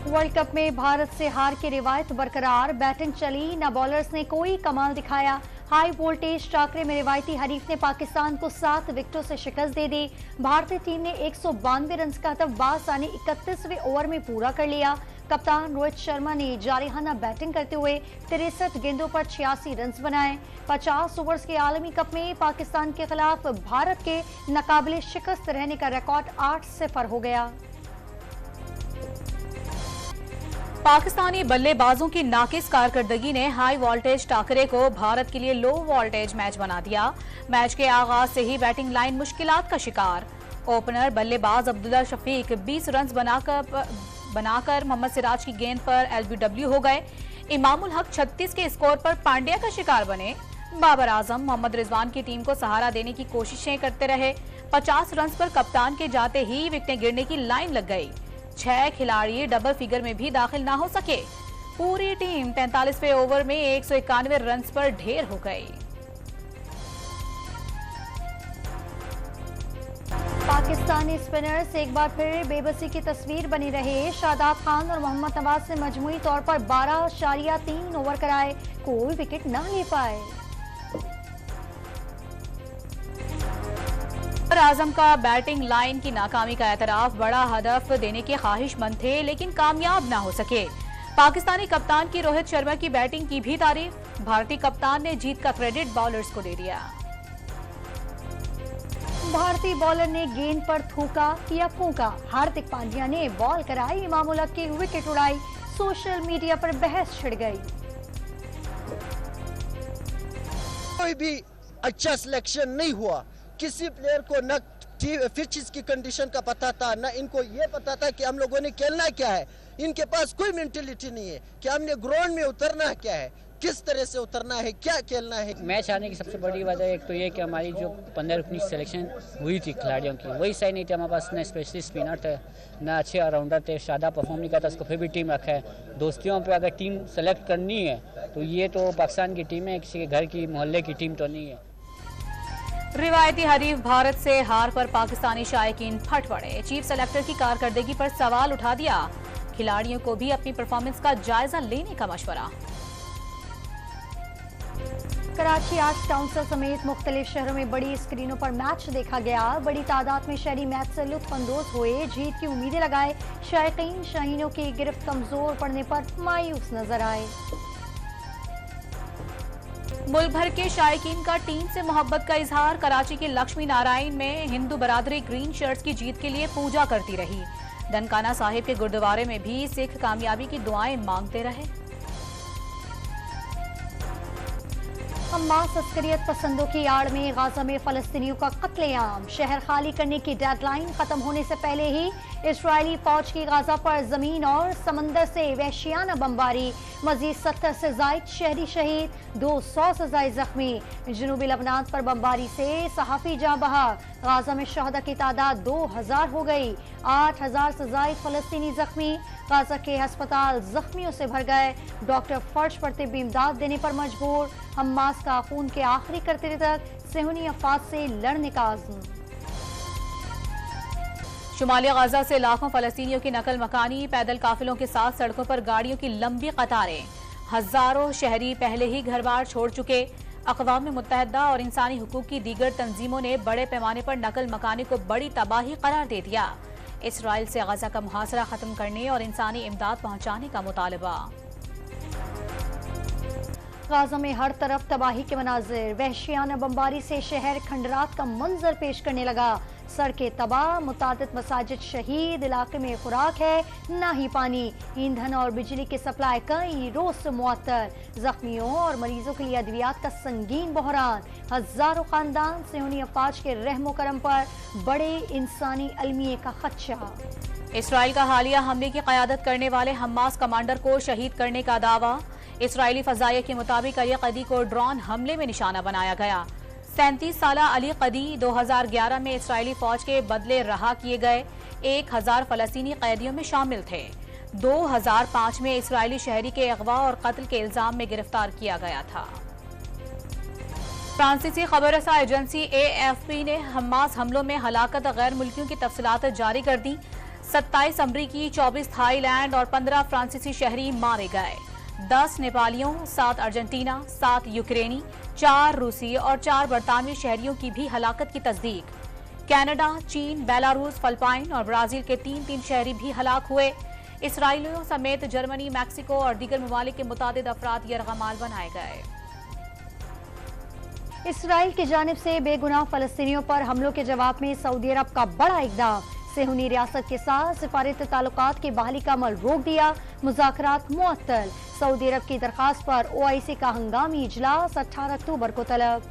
World cup में भारत से हार की रिवायत बरकरार, बैटिंग चली, न बॉलर्स ने कोई कमाल दिखाया। हाई वोल्टेज टाकरे में रिवायती हरीफ ने पाकिस्तान को 7 विकेटों से शिकस्त दे दी। भारतीय टीम ने 192 रन का हदफ बासानी 31वें ओवर में पूरा कर लिया। कप्तान रोहित शर्मा ने जारिहाना बैटिंग करते हुए 63 गेंदों पर 86 रन बनाए। 50 ओवर्स के आलमी कप में पाकिस्तान के खिलाफ भारत के नाकाबिले शिकस्त रहने का रिकॉर्ड 8-0 हो गया। पाकिस्तानी बल्लेबाजों की नाकिस कारकर्दगी ने हाई वोल्टेज टाकरे को भारत के लिए लो वोल्टेज मैच बना दिया। मैच के आगाज से ही बैटिंग लाइन मुश्किलात का शिकार। ओपनर बल्लेबाज अब्दुल्ला शफीक 20 रन बनाकर मोहम्मद सिराज की गेंद पर एलबीडब्ल्यू हो गए। इमामुल हक 36 के स्कोर पर पांड्या का शिकार बने। बाबर आजम मोहम्मद रिजवान की टीम को सहारा देने की कोशिशें करते रहे। 50 रन पर कप्तान के जाते ही विकेटें गिरने की लाइन लग गई। 6 खिलाड़ी डबल फिगर में भी दाखिल ना हो सके। पूरी टीम 43वें ओवर में 191 रन पर ढेर हो गई। पाकिस्तानी स्पिनर्स एक बार फिर बेबसी की तस्वीर बनी रहे। शादाब खान और मोहम्मद नवाज से मजमूई तौर पर 12.3 ओवर कराए, कोई विकेट ना ले पाए। आजम का बैटिंग लाइन की नाकामी का एतराफ, बड़ा हदफ देने के ख्वाहिशमंद थे लेकिन कामयाब ना हो सके। पाकिस्तानी कप्तान की रोहित शर्मा की बैटिंग की भी तारीफ। भारतीय कप्तान ने जीत का क्रेडिट बॉलर्स को दे दिया। भारतीय बॉलर ने गेंद पर थूका या फूका, हार्दिक पांड्या ने बॉल कराई, इमामुल हक की विकेट उड़ाई, सोशल मीडिया पर बहस छिड़ गई। कोई भी अच्छा सिलेक्शन नहीं हुआ। किसी प्लेयर को न पिचेस की कंडीशन का पता था, न इनको ये पता था कि हम लोगों ने खेलना क्या है। इनके पास कोई मेंटेलिटी नहीं है कि हमने ग्राउंड में उतरना क्या है, किस तरह से उतरना है, क्या खेलना है। मैच आने की सबसे बड़ी वजह एक तो ये कि हमारी जो 15-19 सिलेक्शन हुई थी खिलाड़ियों की, वही सही नहीं थी। हमारे पास न स्पेशलिस्ट स्पिनर थे, न अच्छे ऑलराउंडर थे। शादा परफॉर्म नहीं करता, उसको फिर भी टीम रखा है। दोस्तियों पे अगर टीम सेलेक्ट करनी है तो ये तो पाकिस्तान की टीम है, किसी के घर की मोहल्ले की टीम तो नहीं है। रिवायती हरीफ भारत से हार पर पाकिस्तानी शायकीन फट पड़े। चीफ सेलेक्टर की कारकर्दगी पर सवाल उठा दिया। खिलाड़ियों को भी अपनी परफॉर्मेंस का जायजा लेने का मशवरा। कराची आर्ट्स काउंसिल समेत मुख्तलिफ शहरों में बड़ी स्क्रीनों पर मैच देखा गया। बड़ी तादाद में शहरी मैच से लुत्फ अंदोज हुए, जीत की उम्मीदें लगाए। शायकीन शाहीनों की गिरफ्त कमजोर पड़ने पर मायूस नजर आए। मुल्क भर के शायकीन का टीम से मोहब्बत का इजहार। कराची के लक्ष्मी नारायण में हिंदू बरादरी ग्रीन शर्ट्स की जीत के लिए पूजा करती रही। ननकाना साहिब के गुरुद्वारे में भी सिख कामयाबी की दुआएं मांगते रहे। हमास अस्करियत पसंदों की आड़ में गाजा में फलस्तीनियों का कत्लेआम। शहर खाली करने की डेडलाइन खत्म होने से पहले ही इजरायली फौज की गाजा पर जमीन और समंदर से वहशियाना बमबारी। मजीद 70 से जायद शहरी शहीद, 200 से जायद जख्मी। जनूबी लबनान पर बमबारी से सहाफी जाँ बहा। गाजा में शहदा की तादाद 2000 हो गई। 8000 से जायद फलस्तीनी जख्मी। गाजा के अस्पताल जख्मियों से भर गए। डॉक्टर फर्श पर तिब्बी इमदाद देने पर मजबूर। हमास का खून के आखिरी करते तक सेहूनी अफवाद से लड़ने का आज़म। शुमाली गाजा से लाखों फलस्तीनियों की नकल मकानी। पैदल काफिलों के साथ सड़कों पर गाड़ियों की लंबी कतारें। हजारों शहरी पहले ही घर बार छोड़ चुके। अक़वाम मुत्तहिदा और इंसानी हुकूक की दीगर तंजीमों ने बड़े पैमाने पर नकल मकानी को बड़ी तबाही करार दे दिया। इसराइल से गाजा का मुहासरा खत्म करने और इंसानी इमदाद पहुंचाने का मुतालबा। गाजा में हर तरफ तबाही के मनाजिर। वहशियाना बमबारी से शहर खंडरात का मंजर पेश करने लगा। सड़कें तबाह, मुतादिद मसाजिद शहीद। इलाके में खुराक है ना ही पानी। ईंधन और बिजली की सप्लाई कई रोज से मुअत्तल। जख्मियों और मरीजों के लिए अद्वियात का संगीन बहरान। हजारों खानदान सेहूनी अफवाज के रहमो करम पर बड़े इंसानी अलमिये का खदशा। इसराइल का हालिया हमले की क़यादत करने वाले हमास कमांडर को शहीद करने का दावा। इसराइली फजाइया के मुताबिक अली कदी को ड्रोन हमले में निशाना बनाया गया। 37 साला अली कदी 2011 में इसराइली फौज के बदले रहा किए गए 1000 फलस्तीनी कैदियों में शामिल थे। 2005 में इसराइली शहरी के अगवा और कत्ल के इल्जाम में गिरफ्तार किया गया था। फ्रांसीसी खबररसा एजेंसी AFP ने हमास हमलों में हलाकत गैर मुल्कियों की तफसीलात जारी कर दी। 27 अमरीकी, 24 थाईलैंड और 15 फ्रांसीसी शहरी मारे गए। 10 नेपालियों, 7 अर्जेंटीना, 7 यूक्रेनी, 4 रूसी और 4 बरतानवी शहरियों की भी हलाकत की तस्दीक। कनाडा, चीन, बेलारूस, फिलिपाइन और ब्राजील के 3 शहरी भी हलाक हुए। इसराइलियों समेत जर्मनी, मैक्सिको और दीगर ममालिक के मुतादिद अफराद यरगमाल बनाए गए। इसराइल की जानिब से बेगुनाह फलस्तीनियों पर हमलों के जवाब में सऊदी अरब का बड़ा इकदाम। सेहूनी रियासत के साथ सिफारती ताल्लुकात की बहाली का अमल रोक दिया, मुज़ाकरात मुअत्तल। सऊदी अरब की दरखास्त पर OIC का हंगामी इजलास 18 अक्टूबर को तलब।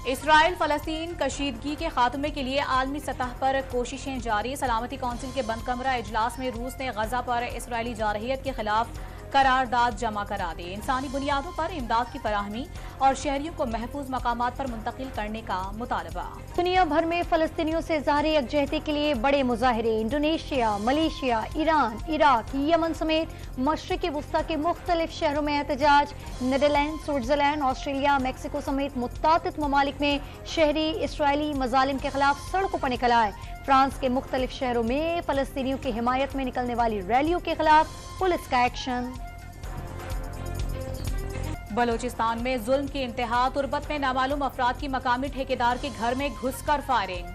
इसराइल फलस्तीन कशीदगी के खात्मे के लिए आलमी सतह पर कोशिशें जारी। सलामती कौंसिल के बंद कमरा इजलास में रूस ने गजा पर इसराइली जारहियत के खिलाफ करारदाद जमा करा दी। इंसानी बुनियादों पर इमदाद की फराहमी और शहरियों को महफूज मकामात पर मुंतकिल करने का मुतालबा। दुनिया भर में फलस्तीनियों से ज़ाहिर यकजहती के लिए बड़े मुजाहरे। Indonesia, Malaysia, Iran, Iraq, Yemen समेत मशरिकी वुस्ता के मुख्तलिफ शहरों में एहतजाज। नीदरलैंड, स्विट्जरलैंड, ऑस्ट्रेलिया, मैक्सिको समेत मुत्तादिद ममालिक में शहरी इसराइली मजालिम के खिलाफ सड़कों पर निकल आए। फ्रांस के मुख्तलिफ शहरों में फलस्तीनियों की हिमायत में निकलने वाली रैलियों के खिलाफ पुलिस का एक्शन। बलोचिस्तान में जुल्म की इंतहा, तुर्बत में नामालूम अफराद की मकामी ठेकेदार के घर में घुसकर फायरिंग।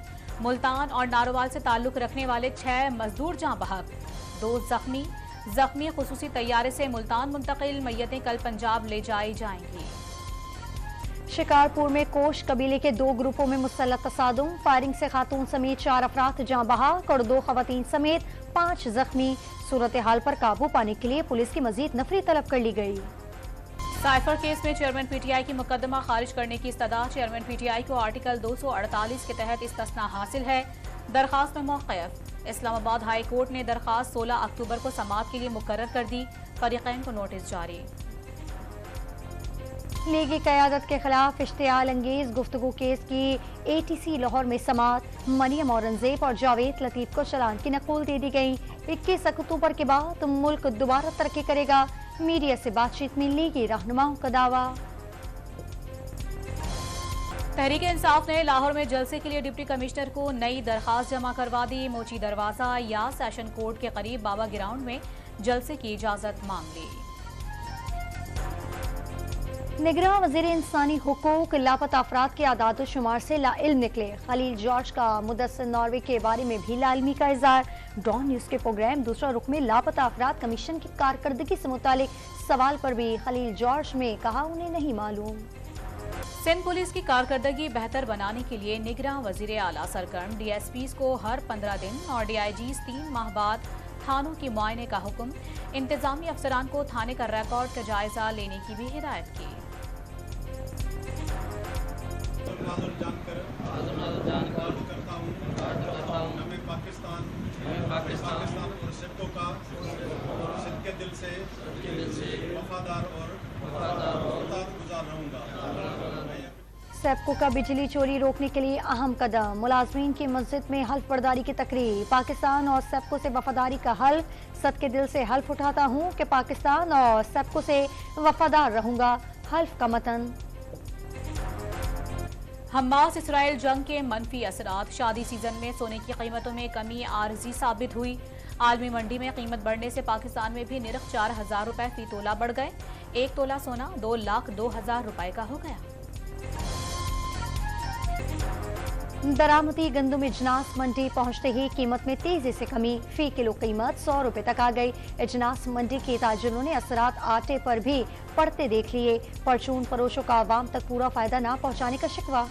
मुल्तान और नारोवाल से ताल्लुक रखने वाले 6 मजदूर जाँ बहक, 2 जख्मी खुसूसी तैयारे से मुल्तान मुंतकिल। मैयतें कल पंजाब ले जाई जाएंगी। शिकारपुर में कोश कबीले के 2 ग्रुपों में मुसल्लत तसादुम, फायरिंग से खातून समेत 4 अफराद जाँ बहक और 2 खवातीन समेत 5 जख्मी। सूरत हाल पर काबू पाने के लिए पुलिस की मजीद नफरी तलब कर ली गई। साइफर केस में चेयरमैन PTI की मुकदमा खारिज करने की इस्तदा। चेयरमैन PTI को आर्टिकल 248 के तहत इस्तिस्ना हासिल है। दरखास्त में मौक़िफ़। इस्लामाबाद हाई कोर्ट ने दरखास्त 16 अक्टूबर को समाअत के लिए मुकर्रर कर दी। फरीक़ैन को नोटिस जारी। लीगी क़यादत के खिलाफ इश्तियाल अंगेज गुफ्तगू केस की ATC लाहौर में समाअत। मरियम औरंगजेब और जावेद लतीफ को चालान की नकूल दे दी गई। 21 अक्टूबर के बाद मुल्क दोबारा तरक्की करेगा। मीडिया से बातचीत में लीगी रहनुमाओं का दावा। तहरीक इंसाफ ने लाहौर में जलसे के लिए डिप्टी कमिश्नर को नई दरखास्त जमा करवा दी। मोची दरवाजा या सेशन कोर्ट के करीब बाबा ग्राउंड में जलसे की इजाजत मांग ली। निगरां वज़ीर इंसानी हुकूक लापता अफराद के आदाद शुमार से लाइल्म निकले। खलील जॉर्ज का मुदस्सिर नॉर्वे के बारे में भी लाइल्मी का इज़हार। डॉन न्यूज़ के प्रोग्राम दूसरा रुख में लापता अफराद कमीशन की कारकर्दगी से मुतालिक सवाल पर भी खलील जॉर्ज ने कहा उन्हें नहीं मालूम। सिंध पुलिस की कारकर्दगी बेहतर बनाने के लिए निगरां वज़ीर आला सरगर्म DSPs को हर 15 दिन और DIGs 3 माह बाद थानों की मुआयने का हुक्म। इंतजामी अफसरान को थाने का रिकॉर्ड का जायजा लेने की भी हिदायत की। पाकिस्तान और सिक्कों का सिद्ध के दिल से वफादार और गुजार रहूंगा। सेप्को का बिजली चोरी रोकने के लिए अहम कदम। मुलाजमीन की मस्जिद में हल्फ बर्दारी की तकरीर। पाकिस्तान और सेप्को से वफादारी का हल्फ। सद के दिल से हल्फ उठाता हूँ कि पाकिस्तान और सेप्को से वफादार रहूंगा। हल्फ का मतन। हमास इसराइल जंग के मनफी असरात। शादी सीजन में सोने की कीमतों में कमी आरजी साबित हुई। आलमी मंडी में कीमत बढ़ने से पाकिस्तान में भी निरख 4,000 रुपए फी तोला बढ़ गए। 1 तोला सोना 2,02,000 रुपए का हो गया। दरामदी गंदुम इजनास मंडी पहुंचते ही कीमत में तेजी से कमी। फी किलो कीमत 100 रुपए तक आ गई। इजनास मंडी के ताजिरों ने असरात आटे पर भी पड़ते देख लिए। परचून फरोशों का आवाम तक पूरा फायदा न पहुंचाने का शिकवा।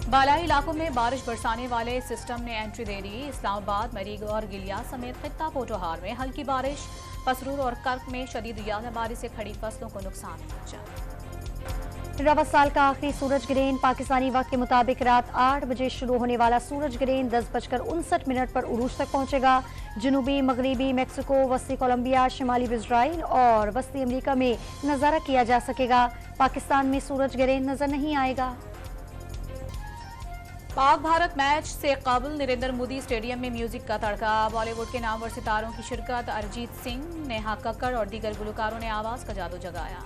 बालाई इलाकों में बारिश बरसाने वाले सिस्टम ने एंट्री दे दी। इस्लामाबाद, मरीग और गिलिया समेत खित्ता पोटोहार में हल्की बारिश। पसरूर और कर्क में शदीद यादबारी से खड़ी फसलों को नुकसान पहुंचा। रवा साल का आखिरी सूरज ग्रहण। पाकिस्तानी वक्त के मुताबिक रात 8 बजे शुरू होने वाला सूरज ग्रहण 10:59 पर उरूज तक पहुंचेगा। जनूबी मगरबी मैक्सिको, वस्ती कोलंबिया, शिमाली इजराइल और वस्ती अमेरिका में नजारा किया जा सकेगा। पाकिस्तान में सूरज ग्रहण नजर नहीं आएगा। पाक भारत मैच से कबल नरेंद्र मोदी स्टेडियम में म्यूजिक का तड़का। बॉलीवुड के नामवर सितारों की शिरकत। अरिजीत सिंह, नेहा कक्कड़ और दीगर गुलकारों ने आवाज का जादू जगाया।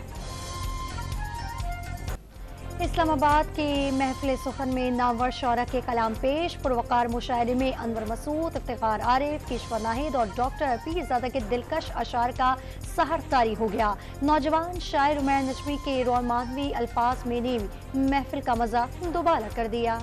इस्लामाबाद के महफिल सुखन में नामवर शौरा के कलाम पेश। पुरवकार मुशायरे में अनवर मसूद, इफ्तिखार आरिफ, किशवर नाहिद और डॉक्टर पीरजादा के दिलकश अशार का सहर तारी हो गया। नौजवान शायर उमैर नजमी के रोमानवी अल्फाज में ने महफिल का मजा दोबारा कर दिया।